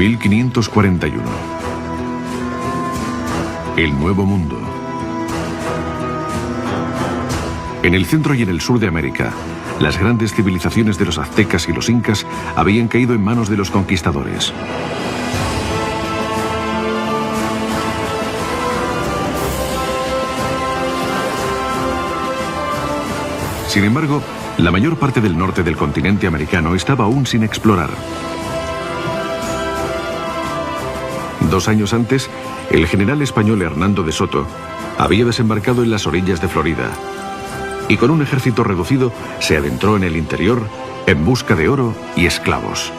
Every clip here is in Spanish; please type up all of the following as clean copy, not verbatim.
1541. El Nuevo Mundo. En el centro y en el sur de América, las grandes civilizaciones de los aztecas y los incas habían caído en manos de los conquistadores. Sin embargo, la mayor parte del norte del continente americano estaba aún sin explorar. 2 años antes, el general español Hernando de Soto había desembarcado en las orillas de Florida y con un ejército reducido se adentró en el interior en busca de oro y esclavos.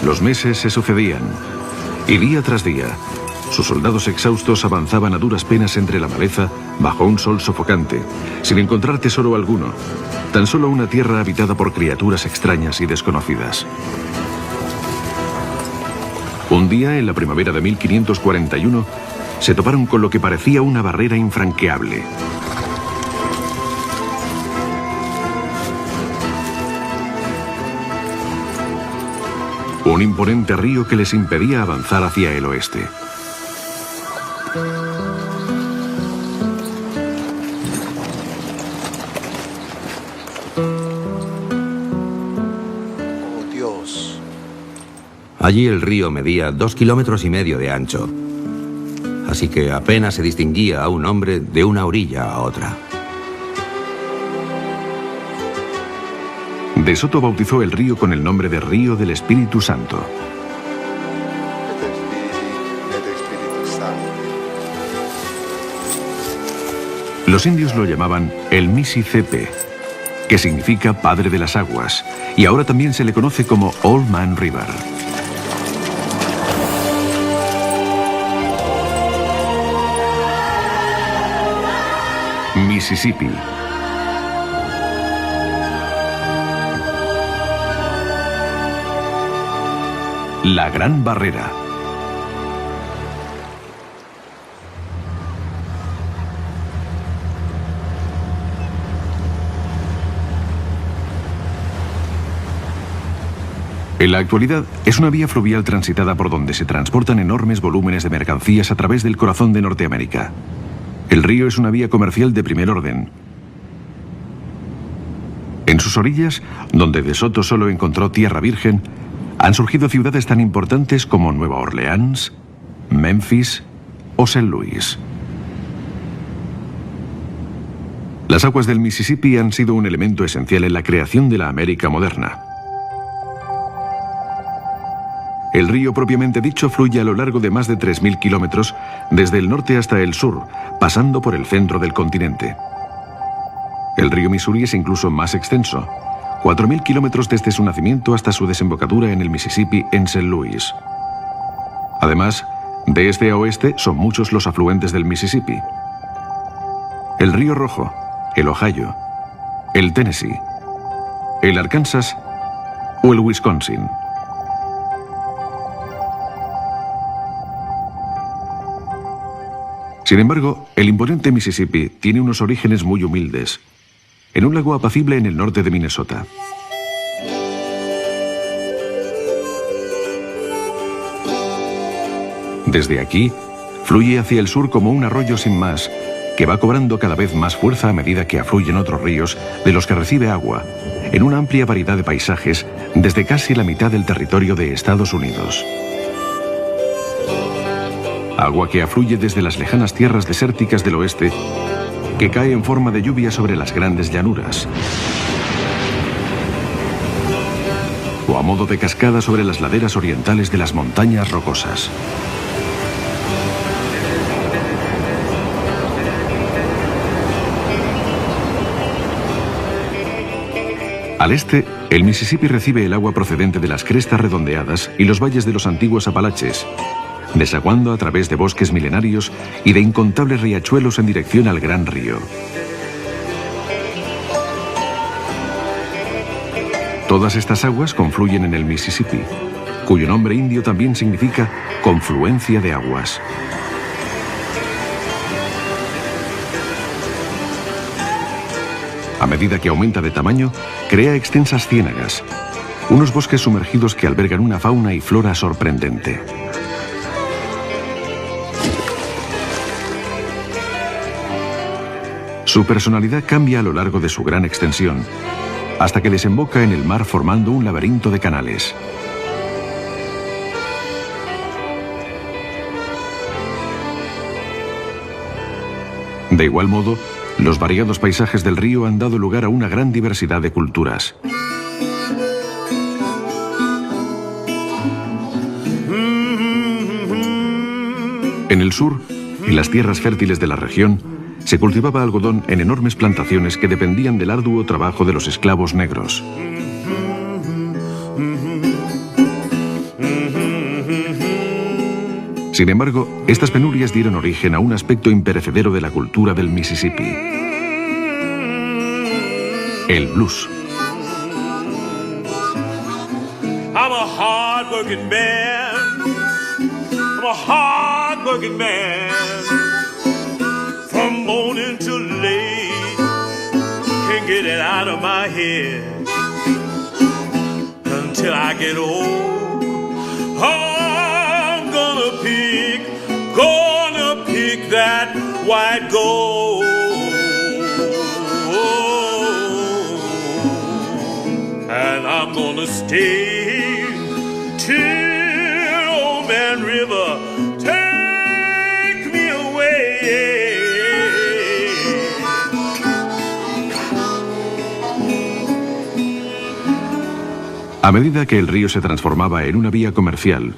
Los meses se sucedían y día tras día sus soldados exhaustos avanzaban a duras penas entre la maleza bajo un sol sofocante, sin encontrar tesoro alguno, tan solo una tierra habitada por criaturas extrañas y desconocidas. Un día, en la primavera de 1541, se toparon con lo que parecía una barrera infranqueable. Un imponente río que les impedía avanzar hacia el oeste. Oh, Dios. Allí el río medía 2,5 kilómetros de ancho, así que apenas se distinguía a un hombre de una orilla a otra. De Soto bautizó el río con el nombre de Río del Espíritu Santo. Los indios lo llamaban el Mississippi, que significa Padre de las Aguas, y ahora también se le conoce como Old Man River. Mississippi. La Gran Barrera. En la actualidad es una vía fluvial transitada por donde se transportan enormes volúmenes de mercancías a través del corazón de Norteamérica. El río es una vía comercial de primer orden. En sus orillas, donde De Soto solo encontró tierra virgen, han surgido ciudades tan importantes como Nueva Orleans, Memphis o St. Louis. Las aguas del Mississippi han sido un elemento esencial en la creación de la América moderna. El río propiamente dicho fluye a lo largo de más de 3.000 kilómetros, desde el norte hasta el sur, pasando por el centro del continente. El río Missouri es incluso más extenso, 4.000 kilómetros desde su nacimiento hasta su desembocadura en el Mississippi en St. Louis. Además, de este a oeste son muchos los afluentes del Mississippi. El Río Rojo, el Ohio, el Tennessee, el Arkansas o el Wisconsin. Sin embargo, el imponente Mississippi tiene unos orígenes muy humildes, en un lago apacible en el norte de Minnesota. Desde aquí, fluye hacia el sur como un arroyo sin más, que va cobrando cada vez más fuerza a medida que afluyen otros ríos de los que recibe agua, en una amplia variedad de paisajes desde casi la mitad del territorio de Estados Unidos. Agua que afluye desde las lejanas tierras desérticas del oeste, que cae en forma de lluvia sobre las grandes llanuras, o a modo de cascada sobre las laderas orientales de las montañas rocosas. Al este, el Mississippi recibe el agua procedente de las crestas redondeadas y los valles de los antiguos Apalaches, desaguando a través de bosques milenarios y de incontables riachuelos en dirección al gran río. Todas estas aguas confluyen en el Mississippi, cuyo nombre indio también significa confluencia de aguas. a medida que aumenta de tamaño, crea extensas ciénagas, unos bosques sumergidos que albergan una fauna y flora sorprendente. Su personalidad cambia a lo largo de su gran extensión, hasta que desemboca en el mar formando un laberinto de canales. De igual modo, los variados paisajes del río han dado lugar a una gran diversidad de culturas. En el sur, en las tierras fértiles de la región, se cultivaba algodón en enormes plantaciones que dependían del arduo trabajo de los esclavos negros. Sin embargo, estas penurias dieron origen a un aspecto imperecedero de la cultura del Mississippi: el blues. I'm a hard-working man. I'm a hard-working man. From morning till late, can't get it out of my head until I get old. I'm gonna pick that white gold. And I'm gonna stay till old man River take me away. A medida que el río se transformaba en una vía comercial,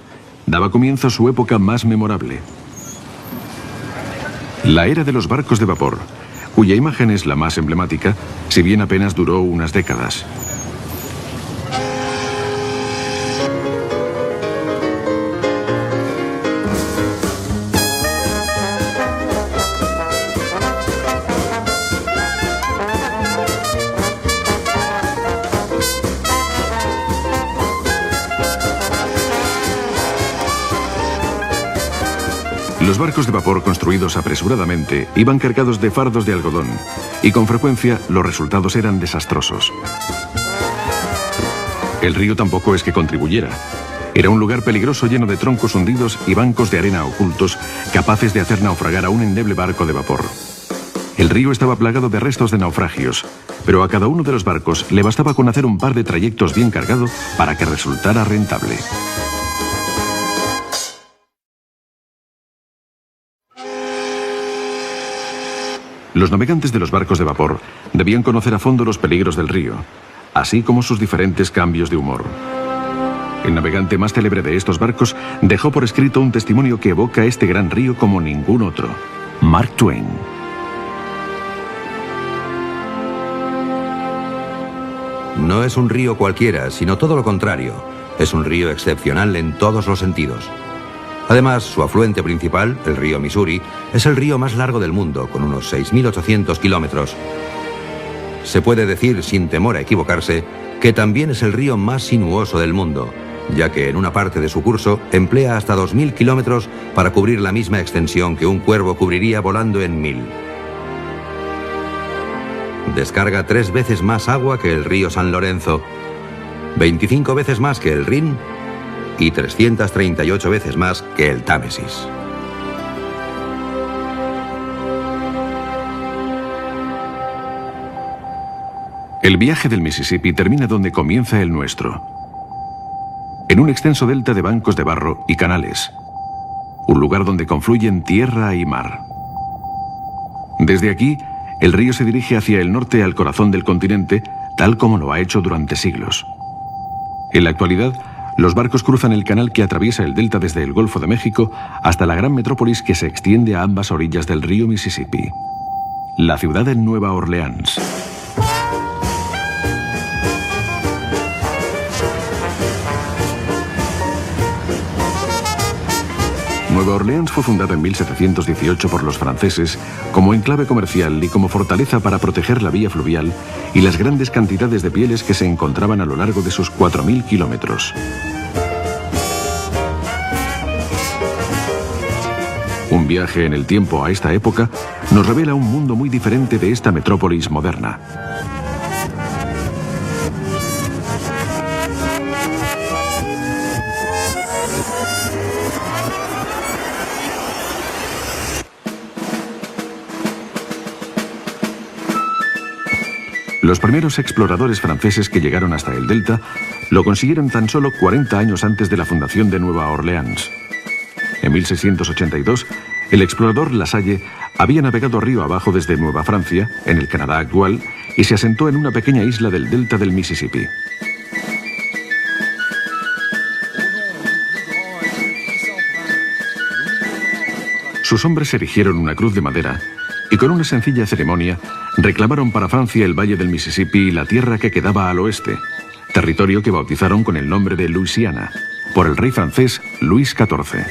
daba comienzo su época más memorable: la era de los barcos de vapor, cuya imagen es la más emblemática, si bien apenas duró unas décadas. Los barcos de vapor construidos apresuradamente iban cargados de fardos de algodón, y con frecuencia los resultados eran desastrosos. El río tampoco es que contribuyera. Era un lugar peligroso lleno de troncos hundidos y bancos de arena ocultos, capaces de hacer naufragar a un endeble barco de vapor. El río estaba plagado de restos de naufragios, pero a cada uno de los barcos le bastaba con hacer un par de trayectos bien cargado para que resultara rentable. Los navegantes de los barcos de vapor debían conocer a fondo los peligros del río, así como sus diferentes cambios de humor. El navegante más célebre de estos barcos dejó por escrito un testimonio que evoca este gran río como ningún otro: Mark Twain. No es un río cualquiera, sino todo lo contrario. Es un río excepcional en todos los sentidos. Además, su afluente principal, el río Missouri, es el río más largo del mundo, con unos 6.800 kilómetros. Se puede decir, sin temor a equivocarse, que también es el río más sinuoso del mundo, ya que en una parte de su curso emplea hasta 2.000 kilómetros para cubrir la misma extensión que un cuervo cubriría volando en 1.000. Descarga 3 veces más agua que el río San Lorenzo, 25 veces más que el Rin y 338 veces más que el Támesis. El viaje del Mississippi termina donde comienza el nuestro, en un extenso delta de bancos de barro y canales, un lugar donde confluyen tierra y mar. Desde aquí, el río se dirige hacia el norte al corazón del continente, tal como lo ha hecho durante siglos. En la actualidad, los barcos cruzan el canal que atraviesa el delta desde el Golfo de México hasta la gran metrópolis que se extiende a ambas orillas del río Mississippi, la ciudad de Nueva Orleans. Nueva Orleans fue fundada en 1718 por los franceses como enclave comercial y como fortaleza para proteger la vía fluvial y las grandes cantidades de pieles que se encontraban a lo largo de sus 4.000 kilómetros. Un viaje en el tiempo a esta época nos revela un mundo muy diferente de esta metrópolis moderna. Los primeros exploradores franceses que llegaron hasta el delta lo consiguieron tan solo 40 años antes de la fundación de Nueva Orleans. En 1682, el explorador La Salle había navegado río abajo desde Nueva Francia, en el Canadá actual, y se asentó en una pequeña isla del delta del Mississippi. Sus hombres erigieron una cruz de madera y con una sencilla ceremonia reclamaron para Francia el valle del Mississippi y la tierra que quedaba al oeste, territorio que bautizaron con el nombre de Luisiana, por el rey francés Luis XIV.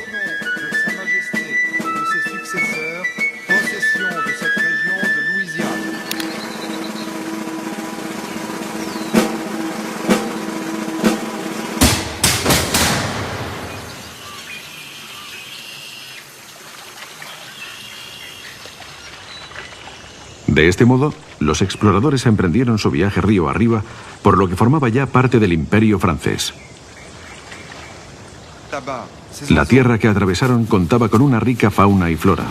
De este modo, los exploradores emprendieron su viaje río arriba, por lo que formaba ya parte del imperio francés. La tierra que atravesaron contaba con una rica fauna y flora.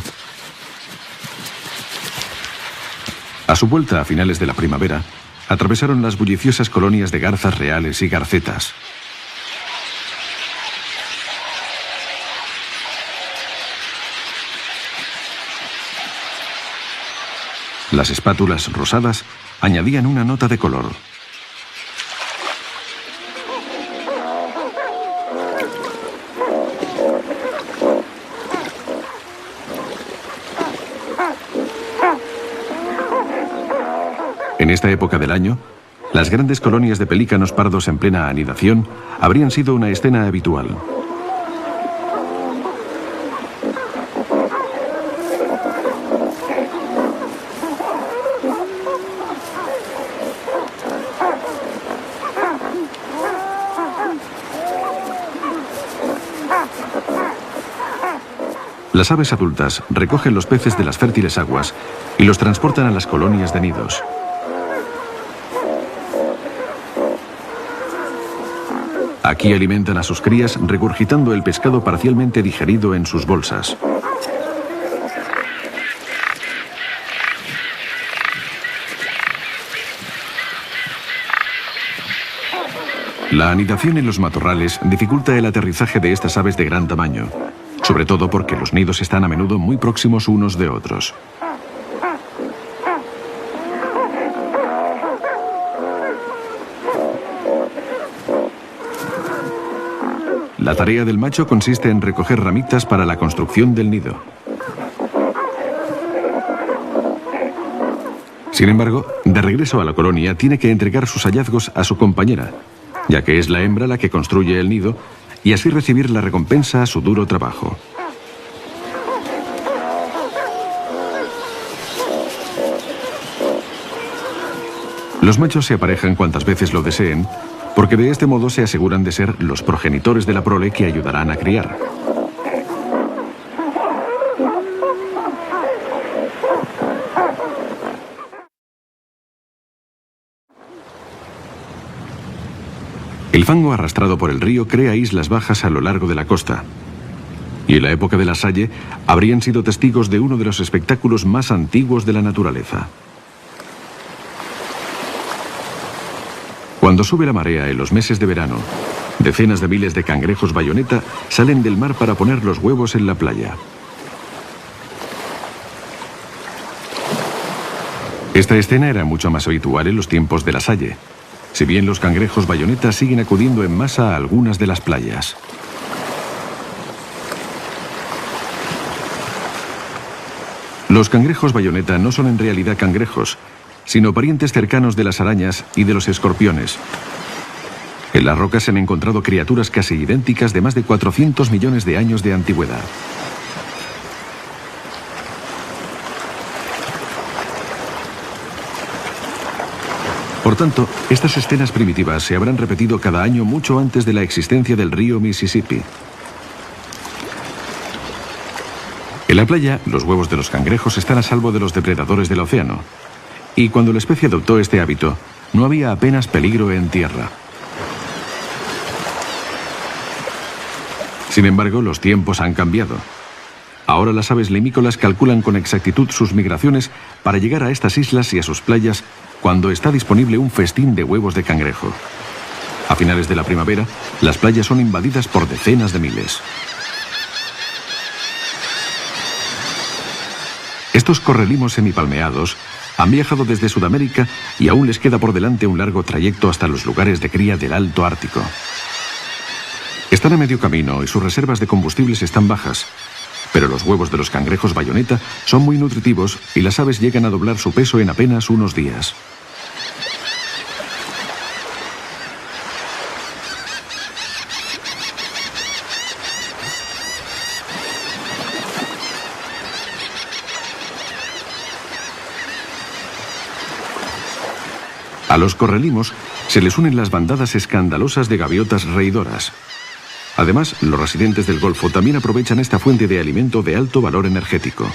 A su vuelta a finales de la primavera, atravesaron las bulliciosas colonias de garzas reales y garcetas. Las espátulas rosadas añadían una nota de color. En esta época del año, las grandes colonias de pelícanos pardos en plena anidación habrían sido una escena habitual. Las aves adultas recogen los peces de las fértiles aguas y los transportan a las colonias de nidos. Aquí alimentan a sus crías regurgitando el pescado parcialmente digerido en sus bolsas. La anidación en los matorrales dificulta el aterrizaje de estas aves de gran tamaño, sobre todo porque los nidos están a menudo muy próximos unos de otros. La tarea del macho consiste en recoger ramitas para la construcción del nido. Sin embargo, de regreso a la colonia tiene que entregar sus hallazgos a su compañera, ya que es la hembra la que construye el nido, y así recibir la recompensa a su duro trabajo. Los machos se aparejan cuantas veces lo deseen, porque de este modo se aseguran de ser los progenitores de la prole que ayudarán a criar. El fango arrastrado por el río crea islas bajas a lo largo de la costa. Y en la época de La Salle habrían sido testigos de uno de los espectáculos más antiguos de la naturaleza. Cuando sube la marea en los meses de verano, decenas de miles de cangrejos bayoneta salen del mar para poner los huevos en la playa. Esta escena era mucho más habitual en los tiempos de La Salle, si bien los cangrejos bayoneta siguen acudiendo en masa a algunas de las playas. Los cangrejos bayoneta no son en realidad cangrejos, sino parientes cercanos de las arañas y de los escorpiones. En las rocas se han encontrado criaturas casi idénticas de más de 400 millones de años de antigüedad. Por tanto, estas escenas primitivas se habrán repetido cada año mucho antes de la existencia del río Mississippi. En la playa, los huevos de los cangrejos están a salvo de los depredadores del océano. Y cuando la especie adoptó este hábito, no había apenas peligro en tierra. Sin embargo, los tiempos han cambiado. Ahora las aves limícolas calculan con exactitud sus migraciones para llegar a estas islas y a sus playas cuando está disponible un festín de huevos de cangrejo. A finales de la primavera, las playas son invadidas por decenas de miles. Estos correlimos semipalmeados han viajado desde Sudamérica y aún les queda por delante un largo trayecto hasta los lugares de cría del Alto Ártico. Están a medio camino y sus reservas de combustibles están bajas, pero los huevos de los cangrejos bayoneta son muy nutritivos y las aves llegan a doblar su peso en apenas unos días. A los correlimos se les unen las bandadas escandalosas de gaviotas reidoras. Además, los residentes del Golfo también aprovechan esta fuente de alimento de alto valor energético.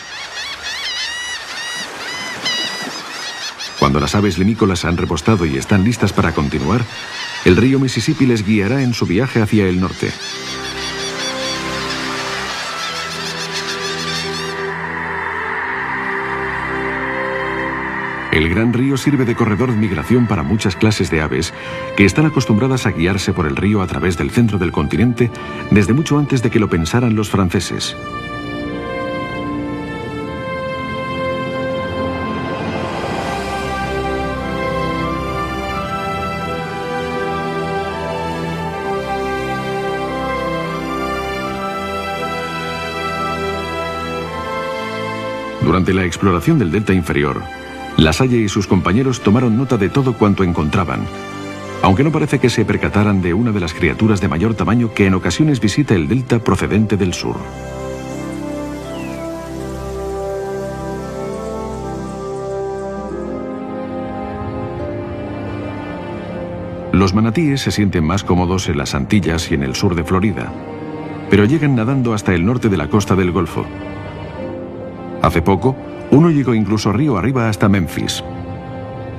Cuando las aves limícolas han repostado y están listas para continuar, el río Mississippi les guiará en su viaje hacia el norte. El gran río sirve de corredor de migración para muchas clases de aves que están acostumbradas a guiarse por el río a través del centro del continente desde mucho antes de que lo pensaran los franceses. Durante la exploración del delta inferior, Lasalle y sus compañeros tomaron nota de todo cuanto encontraban, aunque no parece que se percataran de una de las criaturas de mayor tamaño que en ocasiones visita el delta procedente del sur. Los manatíes se sienten más cómodos en las Antillas y en el sur de Florida, pero llegan nadando hasta el norte de la costa del Golfo. Hace poco, uno llegó incluso río arriba hasta Memphis.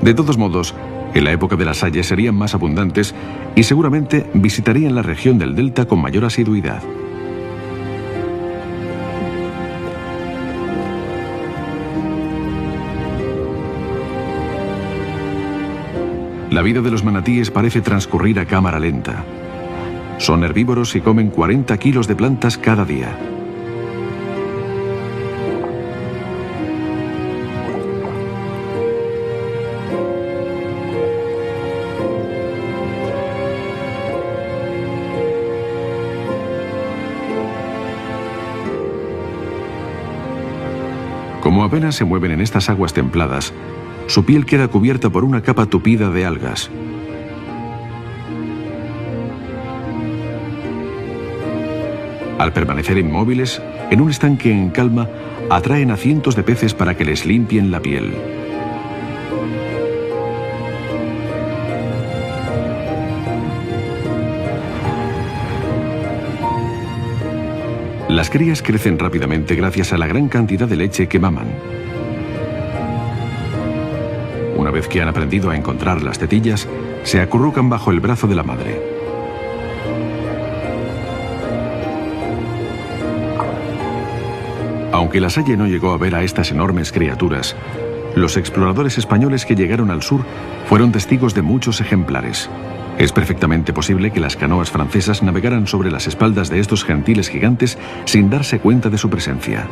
De todos modos, en la época de Lasalle serían más abundantes y seguramente visitarían la región del delta con mayor asiduidad. La vida de los manatíes parece transcurrir a cámara lenta. Son herbívoros y comen 40 kilos de plantas cada día. Como apenas se mueven en estas aguas templadas, su piel queda cubierta por una capa tupida de algas. Al permanecer inmóviles, en un estanque en calma, atraen a cientos de peces para que les limpien la piel. Las crías crecen rápidamente gracias a la gran cantidad de leche que maman. Una vez que han aprendido a encontrar las tetillas, se acurrucan bajo el brazo de la madre. Aunque Lasalle no llegó a ver a estas enormes criaturas, los exploradores españoles que llegaron al sur fueron testigos de muchos ejemplares. Es perfectamente posible que las canoas francesas navegaran sobre las espaldas de estos gentiles gigantes sin darse cuenta de su presencia.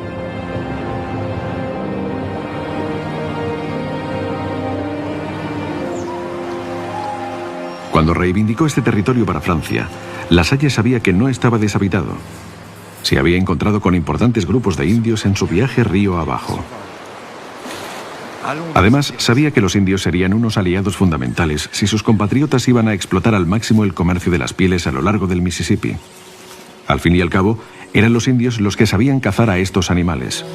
Cuando reivindicó este territorio para Francia, Lasalle sabía que no estaba deshabitado. Se había encontrado con importantes grupos de indios en su viaje río abajo. Además, sabía que los indios serían unos aliados fundamentales si sus compatriotas iban a explotar al máximo el comercio de las pieles a lo largo del Mississippi. Al fin y al cabo, eran los indios los que sabían cazar a estos animales.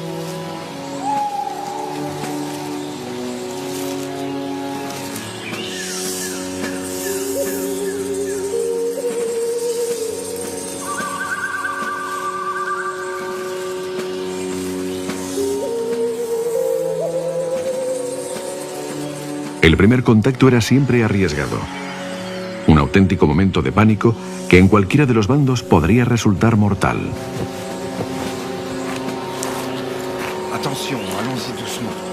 El primer contacto era siempre arriesgado. Un auténtico momento de pánico que en cualquiera de los bandos podría resultar mortal. Attention, allons-y doucement.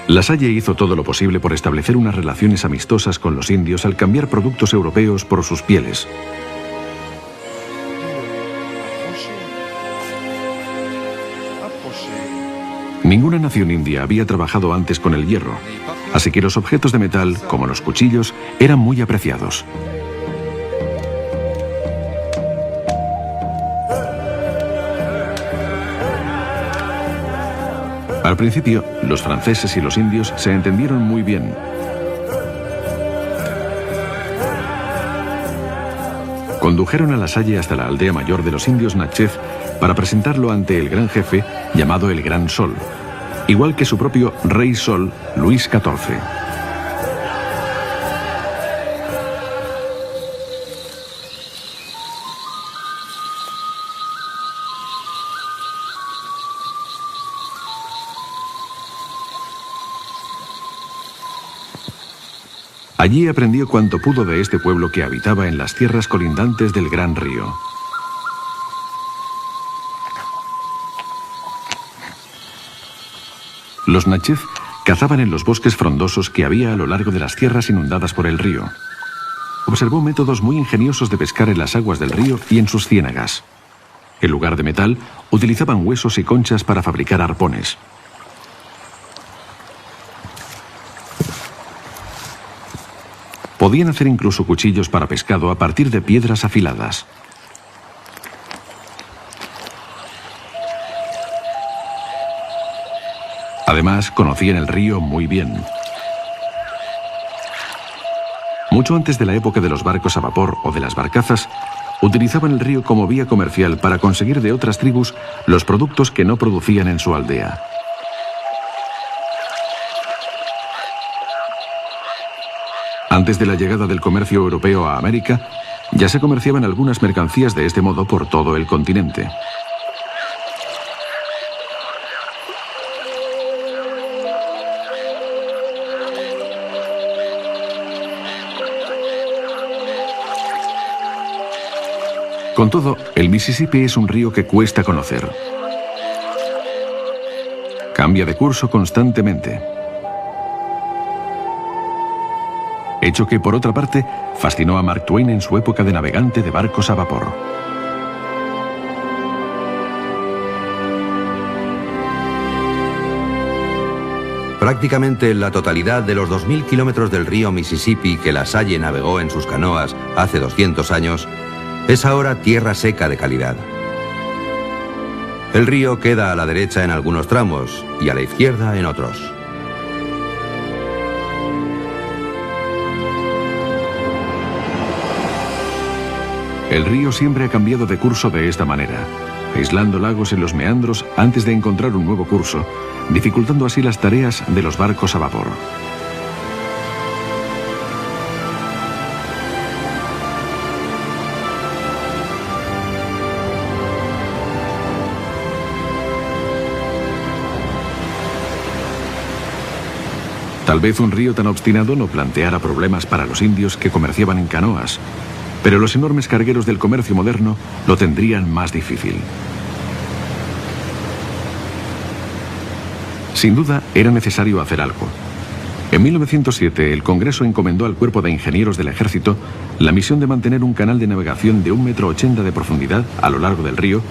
Lasalle hizo todo lo posible por establecer unas relaciones amistosas con los indios al cambiar productos europeos por sus pieles. Ninguna nación india había trabajado antes con el hierro, así que los objetos de metal, como los cuchillos, eran muy apreciados. Al principio, los franceses y los indios se entendieron muy bien. Condujeron a Lasalle hasta la aldea mayor de los indios Natchez para presentarlo ante el gran jefe, llamado el Gran Sol, igual que su propio Rey Sol, Luis XIV. Allí aprendió cuanto pudo de este pueblo que habitaba en las tierras colindantes del Gran Río. Los Natchez cazaban en los bosques frondosos que había a lo largo de las tierras inundadas por el río. Observó métodos muy ingeniosos de pescar en las aguas del río y en sus ciénagas. En lugar de metal, utilizaban huesos y conchas para fabricar arpones. Podían hacer incluso cuchillos para pescado a partir de piedras afiladas. Además, conocían el río muy bien. Mucho antes de la época de los barcos a vapor o de las barcazas, utilizaban el río como vía comercial para conseguir de otras tribus los productos que no producían en su aldea. Antes de la llegada del comercio europeo a América, ya se comerciaban algunas mercancías de este modo por todo el continente. Con todo, el Mississippi es un río que cuesta conocer. Cambia de curso constantemente. Hecho que, por otra parte, fascinó a Mark Twain en su época de navegante de barcos a vapor. Prácticamente la totalidad de los 2000 kilómetros del río Mississippi que Lasalle navegó en sus canoas hace 200 años es ahora tierra seca de calidad. El río queda a la derecha en algunos tramos y a la izquierda en otros. El río siempre ha cambiado de curso de esta manera, aislando lagos en los meandros antes de encontrar un nuevo curso, dificultando así las tareas de los barcos a vapor. Tal vez un río tan obstinado no planteara problemas para los indios que comerciaban en canoas, pero los enormes cargueros del comercio moderno lo tendrían más difícil. Sin duda, era necesario hacer algo. En 1907, el Congreso encomendó al Cuerpo de Ingenieros del Ejército la misión de mantener un canal de navegación de 1,80 m de profundidad a lo largo del río,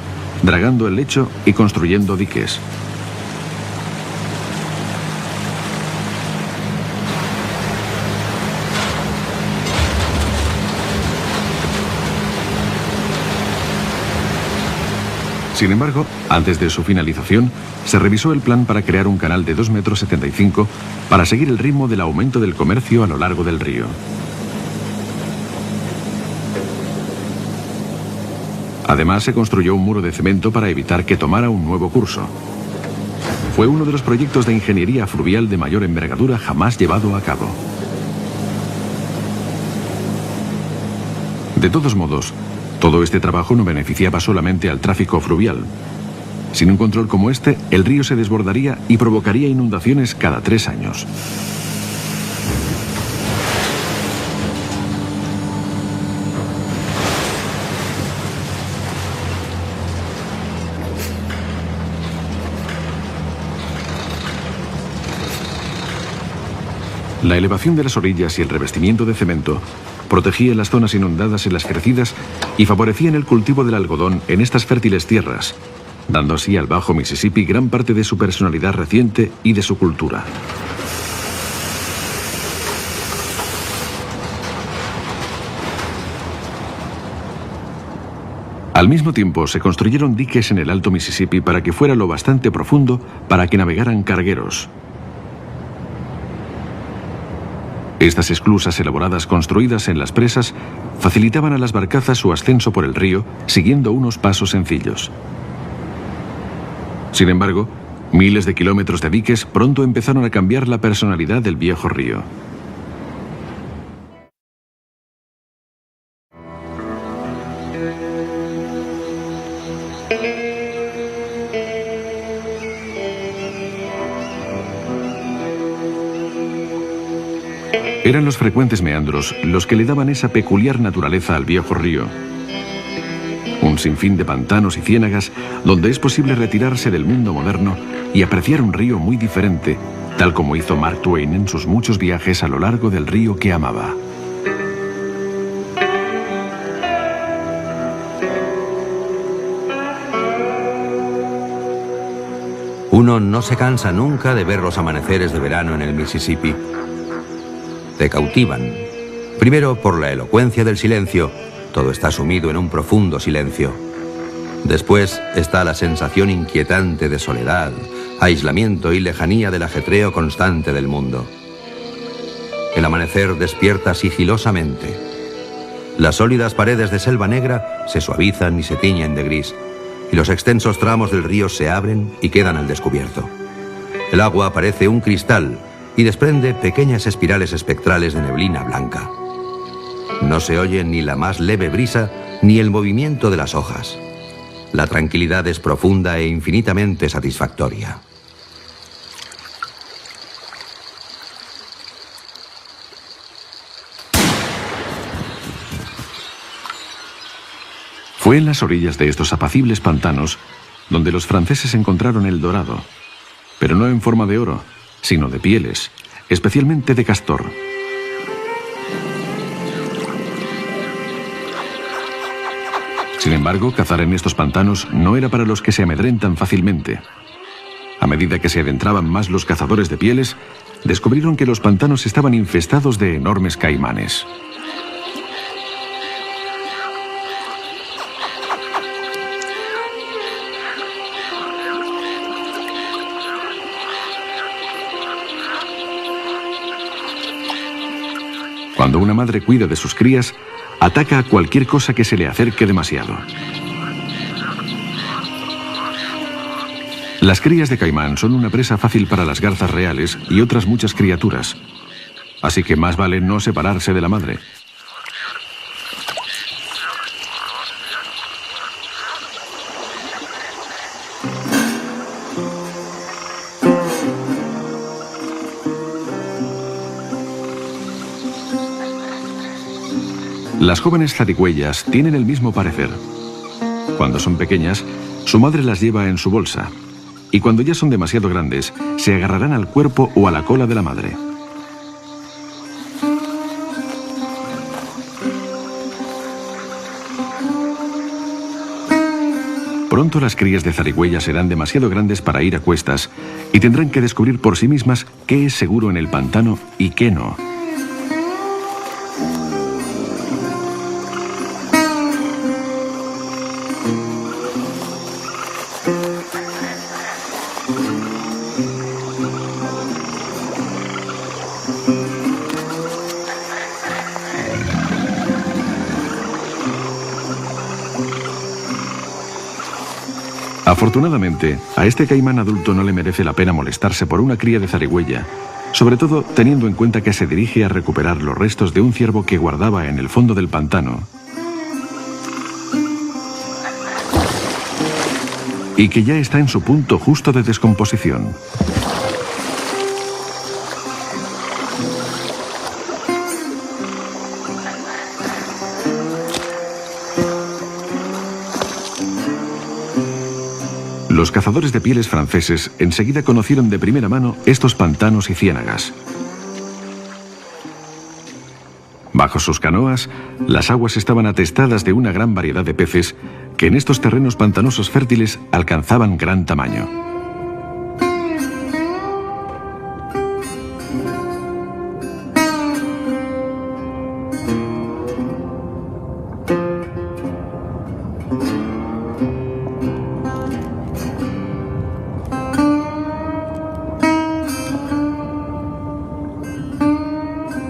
dragando el lecho y construyendo diques. Sin embargo, antes de su finalización, se revisó el plan para crear un canal de 2,75 m para seguir el ritmo del aumento del comercio a lo largo del río. Además, se construyó un muro de cemento para evitar que tomara un nuevo curso. Fue uno de los proyectos de ingeniería fluvial de mayor envergadura jamás llevado a cabo. De todos modos, todo este trabajo no beneficiaba solamente al tráfico fluvial. Sin un control como este, el río se desbordaría y provocaría inundaciones cada 3 años. La elevación de las orillas y el revestimiento de cemento protegían las zonas inundadas en las crecidas y favorecían el cultivo del algodón en estas fértiles tierras, dando así al Bajo Mississippi gran parte de su personalidad reciente y de su cultura. Al mismo tiempo, se construyeron diques en el Alto Mississippi para que fuera lo bastante profundo para que navegaran cargueros. Estas esclusas elaboradas construidas en las presas facilitaban a las barcazas su ascenso por el río siguiendo unos pasos sencillos. Sin embargo, miles de kilómetros de diques pronto empezaron a cambiar la personalidad del viejo río. Eran los frecuentes meandros los que le daban esa peculiar naturaleza al viejo río. Un sinfín de pantanos y ciénagas donde es posible retirarse del mundo moderno y apreciar un río muy diferente, tal como hizo Mark Twain en sus muchos viajes a lo largo del río que amaba. Uno no se cansa nunca de ver los amaneceres de verano en el Mississippi. Te cautivan. Primero, por la elocuencia del silencio. Todo está sumido en un profundo silencio. Después está la sensación inquietante de soledad, aislamiento y lejanía del ajetreo constante del mundo. El amanecer despierta sigilosamente. Las sólidas paredes de selva negra se suavizan y se tiñen de gris, y los extensos tramos del río se abren y quedan al descubierto. El agua parece un cristal y desprende pequeñas espirales espectrales de neblina blanca. No se oye ni la más leve brisa ni el movimiento de las hojas. La tranquilidad es profunda e infinitamente satisfactoria. Fue en las orillas de estos apacibles pantanos donde los franceses encontraron el dorado, pero no en forma de oro, sino de pieles, especialmente de castor. Sin embargo, cazar en estos pantanos no era para los que se amedrentan fácilmente. A medida que se adentraban más los cazadores de pieles, descubrieron que los pantanos estaban infestados de enormes caimanes. Cuando una madre cuida de sus crías, ataca a cualquier cosa que se le acerque demasiado. Las crías de caimán son una presa fácil para las garzas reales y otras muchas criaturas, así que más vale no separarse de la madre. Las jóvenes zarigüeyas tienen el mismo parecer. Cuando son pequeñas, su madre las lleva en su bolsa, y cuando ya son demasiado grandes, se agarrarán al cuerpo o a la cola de la madre. Pronto las crías de zarigüeyas serán demasiado grandes para ir a cuestas y tendrán que descubrir por sí mismas qué es seguro en el pantano y qué no. Afortunadamente, a este caimán adulto no le merece la pena molestarse por una cría de zarigüeya, sobre todo teniendo en cuenta que se dirige a recuperar los restos de un ciervo que guardaba en el fondo del pantano y que ya está en su punto justo de descomposición. Los cazadores de pieles franceses enseguida conocieron de primera mano estos pantanos y ciénagas. Bajo sus canoas, las aguas estaban atestadas de una gran variedad de peces que en estos terrenos pantanosos fértiles alcanzaban gran tamaño.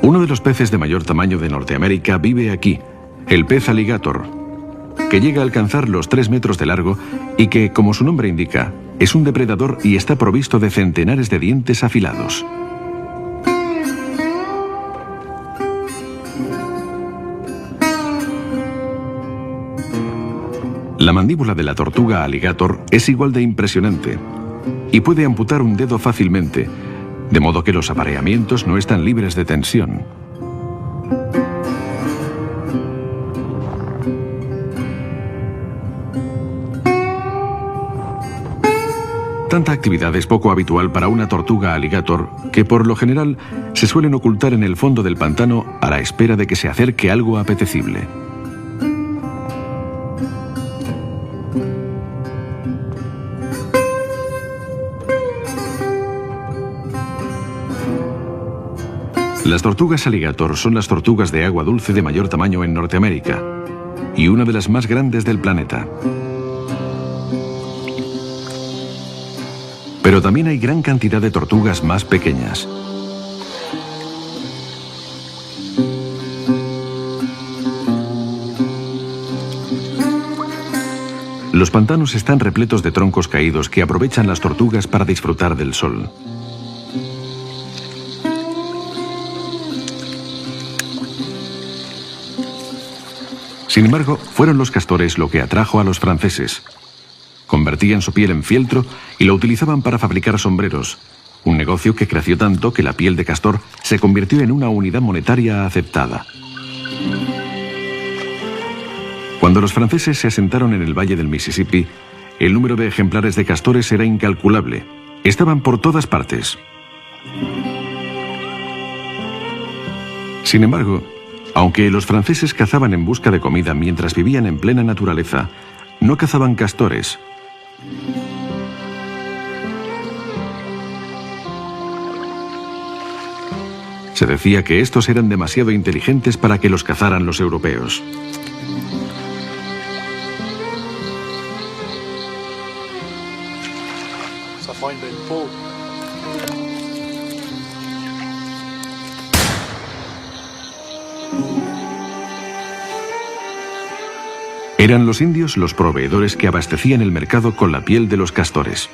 Uno de los peces de mayor tamaño de Norteamérica vive aquí, el pez alligator, que llega a alcanzar los 3 metros de largo y que, como su nombre indica, es un depredador y está provisto de centenares de dientes afilados. La mandíbula de la tortuga alligator es igual de impresionante y puede amputar un dedo fácilmente, de modo que los apareamientos no están libres de tensión. Tanta actividad es poco habitual para una tortuga alligator que por lo general se suelen ocultar en el fondo del pantano a la espera de que se acerque algo apetecible. Las tortugas alligator son las tortugas de agua dulce de mayor tamaño en Norteamérica y una de las más grandes del planeta. Pero también hay gran cantidad de tortugas más pequeñas. Los pantanos están repletos de troncos caídos que aprovechan las tortugas para disfrutar del sol. Sin embargo, fueron los castores lo que atrajo a los franceses. Convertían su piel en fieltro y lo utilizaban para fabricar sombreros, un negocio que creció tanto que la piel de castor se convirtió en una unidad monetaria aceptada. Cuando los franceses se asentaron en el valle del Mississippi, el número de ejemplares de castores era incalculable. Estaban por todas partes. Sin embargo, aunque los franceses cazaban en busca de comida mientras vivían en plena naturaleza, no cazaban castores. Se decía que estos eran demasiado inteligentes para que los cazaran los europeos. Eran los indios los proveedores que abastecían el mercado con la piel de los castores.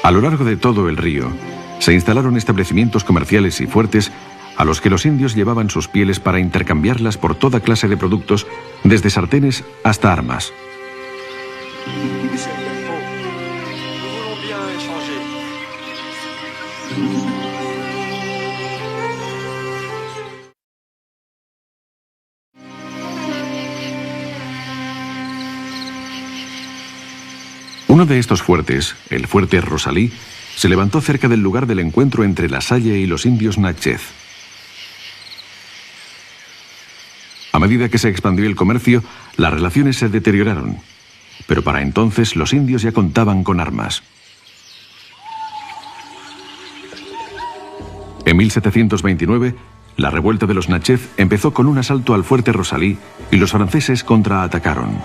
A lo largo de todo el río, se instalaron establecimientos comerciales y fuertes a los que los indios llevaban sus pieles para intercambiarlas por toda clase de productos, desde sartenes hasta armas. Uno de estos fuertes, el fuerte Rosalie, se levantó cerca del lugar del encuentro entre la Salle y los indios Natchez. A medida que se expandió el comercio, las relaciones se deterioraron, pero para entonces los indios ya contaban con armas. En 1729, la revuelta de los Natchez empezó con un asalto al fuerte Rosalie y los franceses contraatacaron.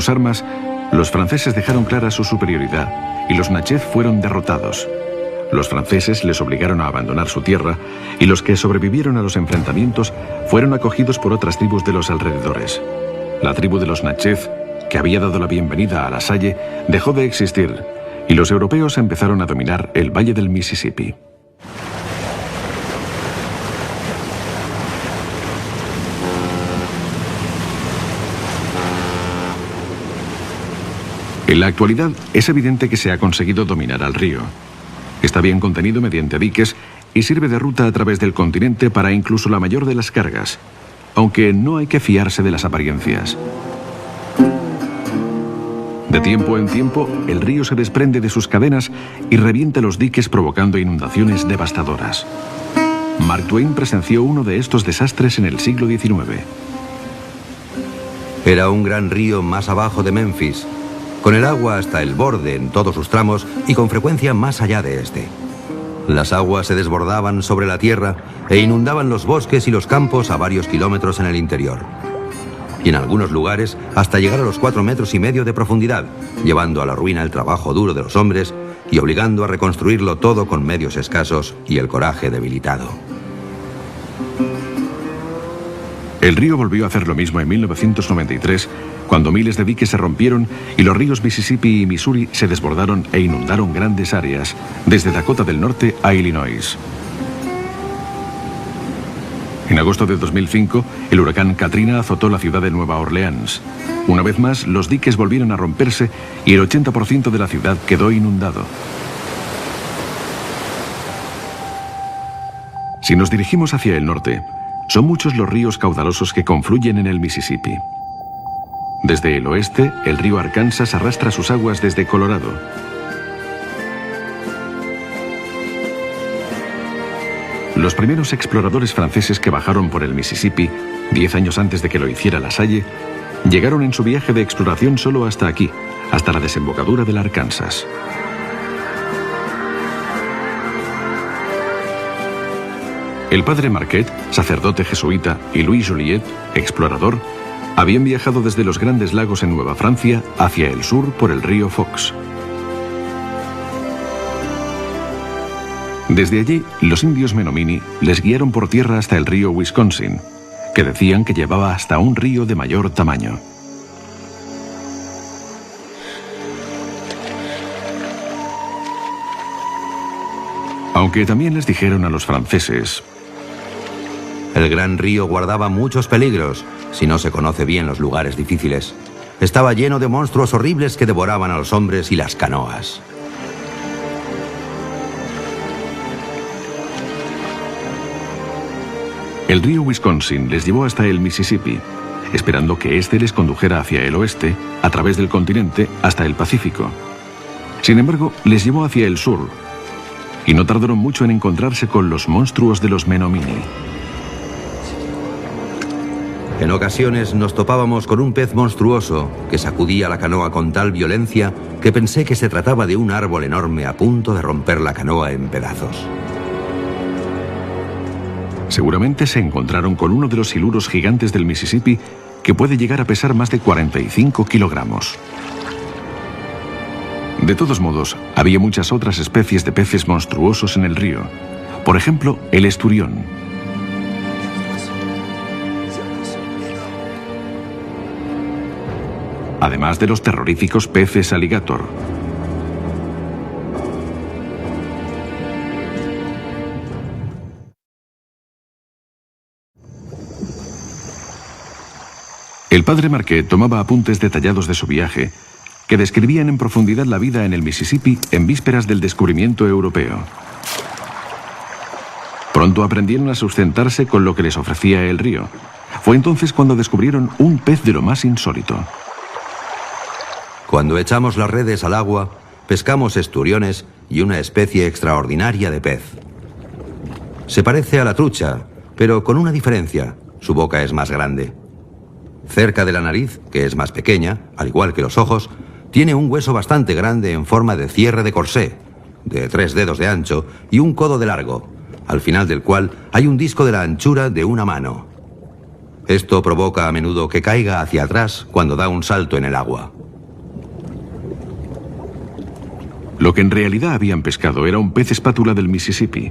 sus armas, los franceses dejaron clara su superioridad y los Natchez fueron derrotados. Los franceses les obligaron a abandonar su tierra y los que sobrevivieron a los enfrentamientos fueron acogidos por otras tribus de los alrededores. La tribu de los Natchez, que había dado la bienvenida a La Salle, dejó de existir y los europeos empezaron a dominar el valle del Mississippi. En la actualidad es evidente que se ha conseguido dominar al río. Está bien contenido mediante diques y sirve de ruta a través del continente para incluso la mayor de las cargas, aunque no hay que fiarse de las apariencias. De tiempo en tiempo, el río se desprende de sus cadenas y revienta los diques provocando inundaciones devastadoras. Mark Twain presenció uno de estos desastres en el siglo XIX. Era un gran río más abajo de Memphis, con el agua hasta el borde en todos sus tramos y con frecuencia más allá de este. Las aguas se desbordaban sobre la tierra e inundaban los bosques y los campos a varios kilómetros en el interior. Y en algunos lugares hasta llegar a los 4,5 metros de profundidad, llevando a la ruina el trabajo duro de los hombres y obligando a reconstruirlo todo con medios escasos y el coraje debilitado. El río volvió a hacer lo mismo en 1993, cuando miles de diques se rompieron y los ríos Mississippi y Missouri se desbordaron e inundaron grandes áreas, desde Dakota del Norte a Illinois. En agosto de 2005, el huracán Katrina azotó la ciudad de Nueva Orleans. Una vez más, los diques volvieron a romperse y el 80% de la ciudad quedó inundado. Si nos dirigimos hacia el norte, son muchos los ríos caudalosos que confluyen en el Mississippi. Desde el oeste, el río Arkansas arrastra sus aguas desde Colorado. Los primeros exploradores franceses que bajaron por el Mississippi, 10 años antes de que lo hiciera La Salle, llegaron en su viaje de exploración solo hasta aquí, hasta la desembocadura del Arkansas. El padre Marquette, sacerdote jesuita, y Louis Joliet, explorador, habían viajado desde los Grandes Lagos en Nueva Francia hacia el sur por el río Fox. Desde allí, los indios Menominee les guiaron por tierra hasta el río Wisconsin, que decían que llevaba hasta un río de mayor tamaño. Aunque también les dijeron a los franceses: el gran río guardaba muchos peligros, si no se conoce bien los lugares difíciles. Estaba lleno de monstruos horribles que devoraban a los hombres y las canoas. El río Wisconsin les llevó hasta el Mississippi, esperando que éste les condujera hacia el oeste, a través del continente, hasta el Pacífico. Sin embargo, les llevó hacia el sur, y no tardaron mucho en encontrarse con los monstruos de los Menominee. En ocasiones nos topábamos con un pez monstruoso que sacudía la canoa con tal violencia que pensé que se trataba de un árbol enorme a punto de romper la canoa en pedazos. Seguramente se encontraron con uno de los siluros gigantes del Mississippi que puede llegar a pesar más de 45 kilogramos. De todos modos, había muchas otras especies de peces monstruosos en el río. Por ejemplo, el esturión. Además de los terroríficos peces alligator. El padre Marquette tomaba apuntes detallados de su viaje, que describían en profundidad la vida en el Mississippi en vísperas del descubrimiento europeo. Pronto aprendieron a sustentarse con lo que les ofrecía el río. Fue entonces cuando descubrieron un pez de lo más insólito. Cuando echamos las redes al agua, pescamos esturiones y una especie extraordinaria de pez. Se parece a la trucha, pero con una diferencia: su boca es más grande. Cerca de la nariz, que es más pequeña, al igual que los ojos, tiene un hueso bastante grande en forma de cierre de corsé, de 3 dedos de ancho y un codo de largo, al final del cual hay un disco de la anchura de una mano. Esto provoca a menudo que caiga hacia atrás cuando da un salto en el agua. Lo que en realidad habían pescado era un pez espátula del Mississippi,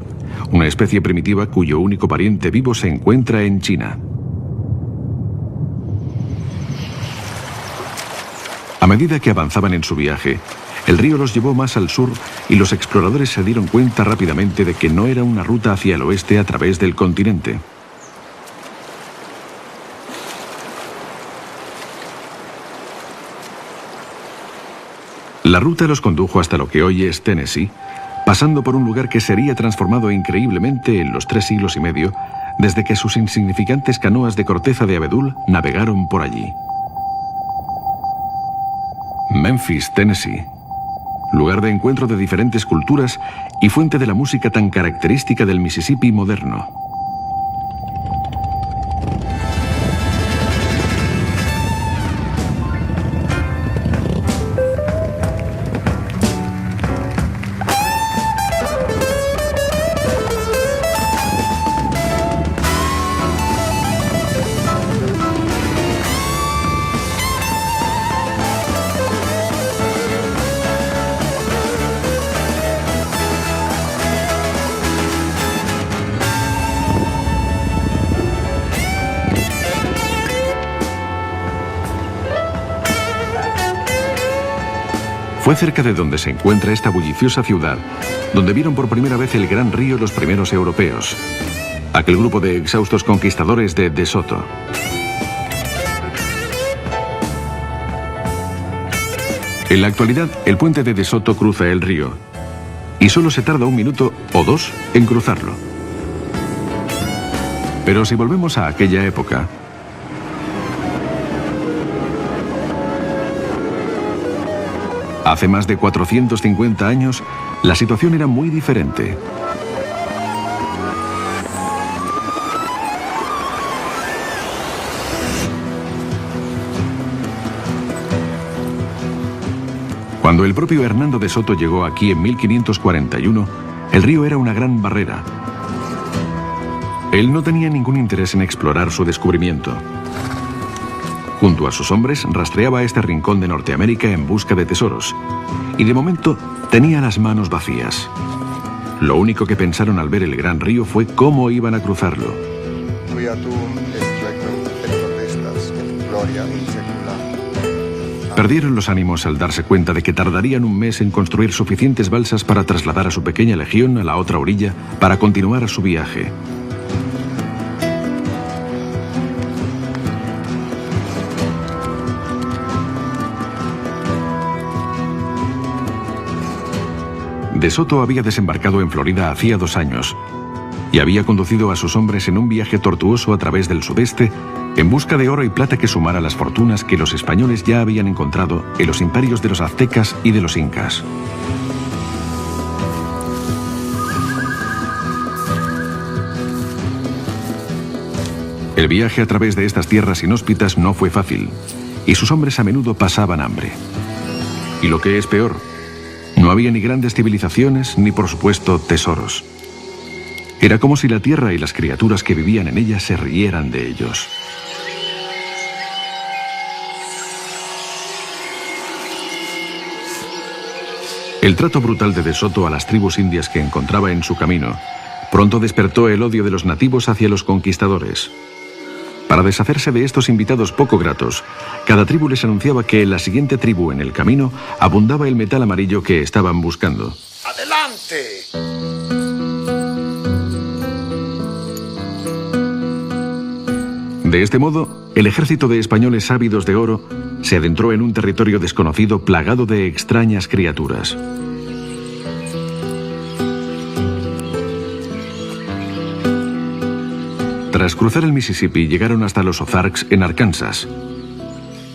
una especie primitiva cuyo único pariente vivo se encuentra en China. A medida que avanzaban en su viaje, el río los llevó más al sur y los exploradores se dieron cuenta rápidamente de que no era una ruta hacia el oeste a través del continente. La ruta los condujo hasta lo que hoy es Tennessee, pasando por un lugar que sería transformado increíblemente en los 3 siglos y medio desde que sus insignificantes canoas de corteza de abedul navegaron por allí. Memphis, Tennessee, lugar de encuentro de diferentes culturas y fuente de la música tan característica del Mississippi moderno. Fue cerca de donde se encuentra esta bulliciosa ciudad, donde vieron por primera vez el gran río los primeros europeos, aquel grupo de exhaustos conquistadores de De Soto. En la actualidad, el puente de De Soto cruza el río, y solo se tarda 1 minuto o 2 en cruzarlo. Pero si volvemos a aquella época, hace más de 450 años, la situación era muy diferente. Cuando el propio Hernando de Soto llegó aquí en 1541, el río era una gran barrera. Él no tenía ningún interés en explorar su descubrimiento. Junto a sus hombres rastreaba este rincón de Norteamérica en busca de tesoros, y de momento tenía las manos vacías. Lo único que pensaron al ver el gran río fue cómo iban a cruzarlo. Perdieron los ánimos al darse cuenta de que tardarían 1 mes en construir suficientes balsas para trasladar a su pequeña legión a la otra orilla para continuar su viaje. De Soto había desembarcado en Florida hacía 2 años y había conducido a sus hombres en un viaje tortuoso a través del sudeste en busca de oro y plata que sumara las fortunas que los españoles ya habían encontrado en los imperios de los aztecas y de los incas. El viaje a través de estas tierras inhóspitas no fue fácil y sus hombres a menudo pasaban hambre. Y lo que es peor, no había ni grandes civilizaciones ni, por supuesto, tesoros. Era como si la tierra y las criaturas que vivían en ella se rieran de ellos. El trato brutal de Soto a las tribus indias que encontraba en su camino pronto despertó el odio de los nativos hacia los conquistadores. Para deshacerse de estos invitados poco gratos, cada tribu les anunciaba que en la siguiente tribu en el camino abundaba el metal amarillo que estaban buscando. ¡Adelante! De este modo, el ejército de españoles ávidos de oro se adentró en un territorio desconocido plagado de extrañas criaturas. Tras cruzar el Mississippi llegaron hasta los Ozarks en Arkansas,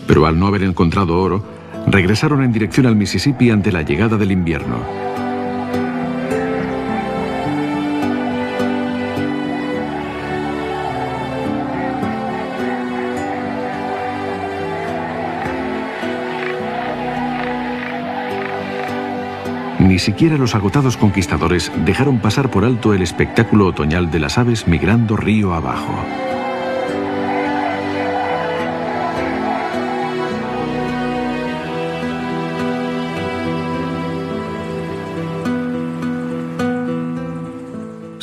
pero al no haber encontrado oro, regresaron en dirección al Mississippi ante la llegada del invierno. Ni siquiera los agotados conquistadores dejaron pasar por alto el espectáculo otoñal de las aves migrando río abajo.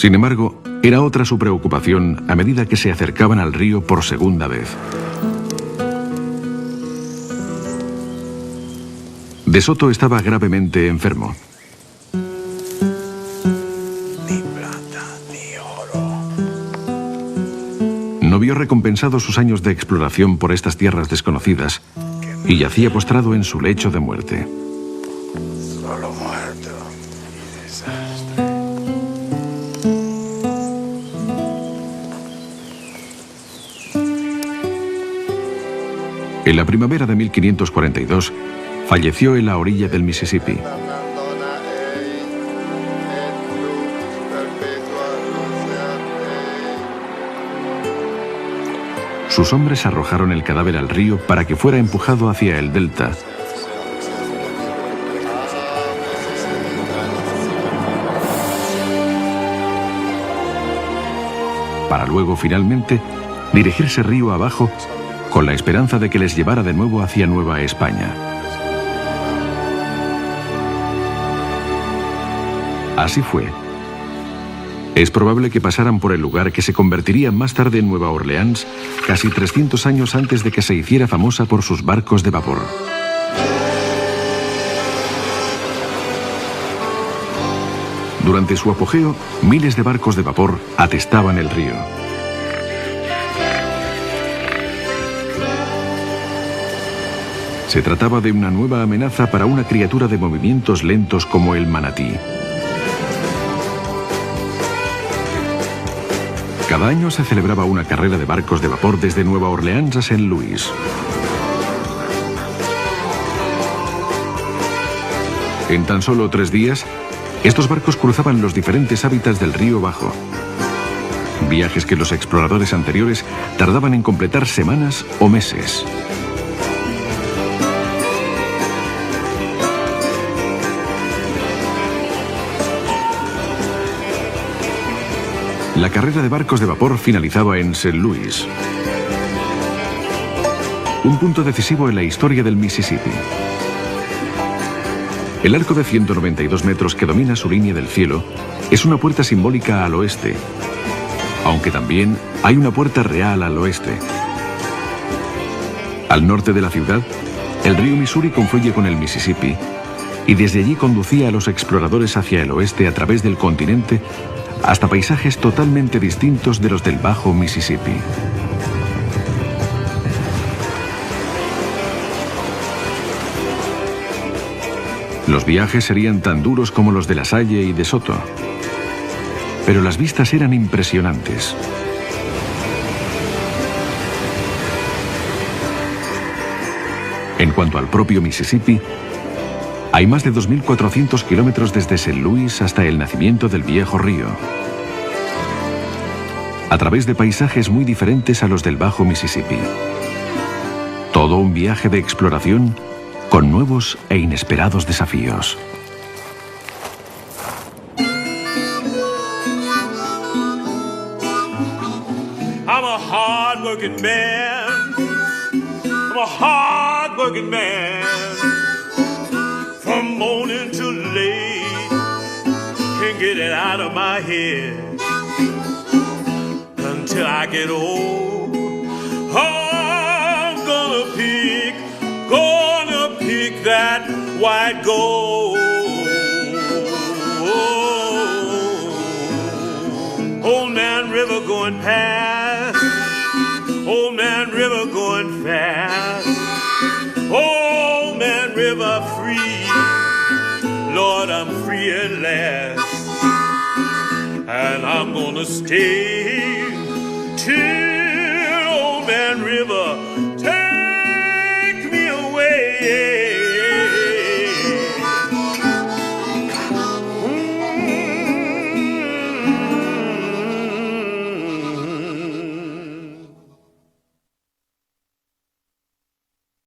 Sin embargo, era otra su preocupación a medida que se acercaban al río por segunda vez. De Soto estaba gravemente enfermo. No vio recompensados sus años de exploración por estas tierras desconocidas y yacía postrado en su lecho de muerte. En la primavera de 1542, falleció en la orilla del Mississippi. Sus hombres arrojaron el cadáver al río para que fuera empujado hacia el delta. Para luego, finalmente, dirigirse río abajo con la esperanza de que les llevara de nuevo hacia Nueva España. Así fue. Es probable que pasaran por el lugar que se convertiría más tarde en Nueva Orleans, casi 300 años antes de que se hiciera famosa por sus barcos de vapor. Durante su apogeo, miles de barcos de vapor atestaban el río. Se trataba de una nueva amenaza para una criatura de movimientos lentos como el manatí. Cada año se celebraba una carrera de barcos de vapor desde Nueva Orleans a St. Louis. En tan solo 3 días, estos barcos cruzaban los diferentes hábitats del río Bajo. Viajes que los exploradores anteriores tardaban en completar semanas o meses. La carrera de barcos de vapor finalizaba en St. Louis, un punto decisivo en la historia del Mississippi. El arco de 192 metros que domina su línea del cielo es una puerta simbólica al oeste, aunque también hay una puerta real al oeste. Al norte de la ciudad, el río Missouri confluye con el Mississippi y desde allí conducía a los exploradores hacia el oeste a través del continente hasta paisajes totalmente distintos de los del Bajo Mississippi. Los viajes serían tan duros como los de La Salle y de Soto, pero las vistas eran impresionantes. En cuanto al propio Mississippi, hay más de 2.400 kilómetros desde St. Louis hasta el nacimiento del viejo río, a través de paisajes muy diferentes a los del Bajo Mississippi. Todo un viaje de exploración con nuevos e inesperados desafíos. I'm a hard-working man. I'm a hard-working man. From morning to late, can't get it out of my head. Until I get old, I'm gonna pick that white gold. Old Man River going past, Old Man River going fast, Old Man River free, Lord, I'm free at last, and I'm gonna stay till